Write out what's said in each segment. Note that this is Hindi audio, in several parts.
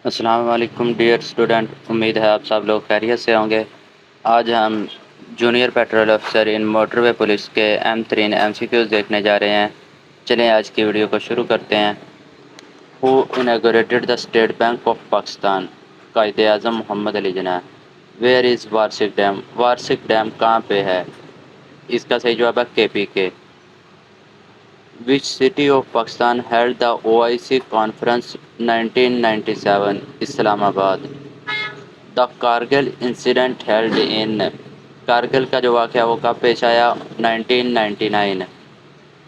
अस्सलाम वालेकुम डियर स्टूडेंट, उम्मीद है आप सब लोग खैरियत से होंगे। आज हम जूनियर पेट्रोल अफसर इन मोटरवे पुलिस के M3 MCQs देखने जा रहे हैं। चलें आज की वीडियो को शुरू करते हैं। Who inaugurated the State Bank of Pakistan? Quaid-e-Azam Mohammad Ali Jinnah. Where is Warsak dam? Warsak dam कहाँ पे है? इसका सही जवाब है KPK। Which city of Pakistan held the OIC conference 1997? Islamabad. The Kargil incident held in? Kargil का जो वाक़या वो कब पेश आया? 1999।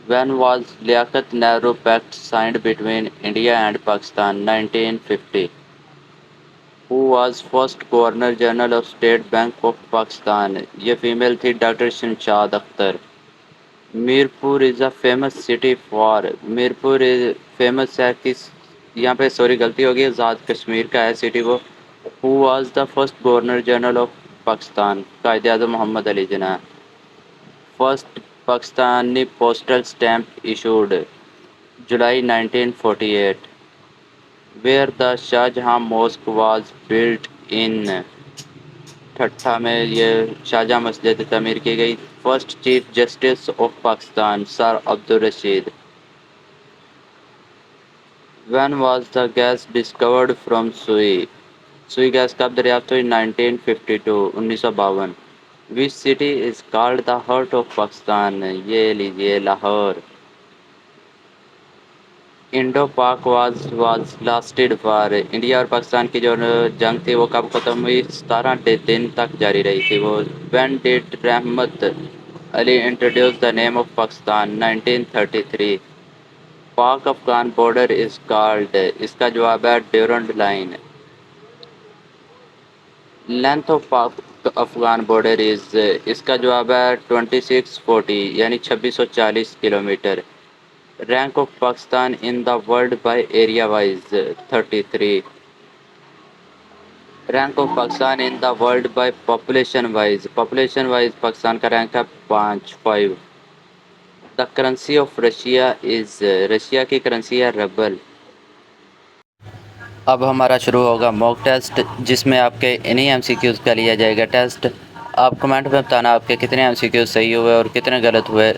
When was Liaquat Nehru pact signed between India and Pakistan? 1950। Who was first governor general of State Bank of Pakistan? ये फीमेल थी doctor Shamshad Akhtar. Mirpur is a famous city for? Mirpur फेमस है किस? यहाँ पे सॉरी गलती होगी, आज़ाद कश्मीर का है सिटी वो। Who was the first governor general of Pakistan? Quaid-e-Azam Mohammad Ali Jinnah. First Pakistani postal stamp issued? July 1948। Where the Shahjahan mosque was built in? Thatta में ये शाहजहां मस्जिद तमीर की गई। First chief justice of Pakistan? Sir Abdul Rashid. When was the gas discovered from Sui? Sui gas कब दरियाफ्त हुई? 1952 1952। Which city is called the heart of Pakistan? ये लीजिए लाहौर। इंडो पाक वाज लास्टेड फॉर? इंडिया और पाकिस्तान की जो जंग थी वो कब खत्म हुई? 17 दिन तक जारी रही थी वो। व्हेन डिड रहमत Ali introduce the name of Pakistan? 1933। पाक अफगान बॉर्डर इज कॉल्ड? इसका जवाब है ड्यूरंड लाइन। लेंथ ऑफ पाक अफगान बॉर्डर इज? इसका जवाब है 2640 यानी 2640 kilometre. Rank of Pakistan in the world by area wise? 33। Rank of Pakistan in the world by population wise? Population wise Pakistan का रैंक है 5। The currency of Russia is? Russia की करेंसी है रबल। अब हमारा शुरू होगा मॉक टेस्ट, जिसमें आपके इन्हीं MCQs का लिया जाएगा टेस्ट। आप कमेंट में बताना आपके कितने MCQs सही हुए और कितने गलत हुए।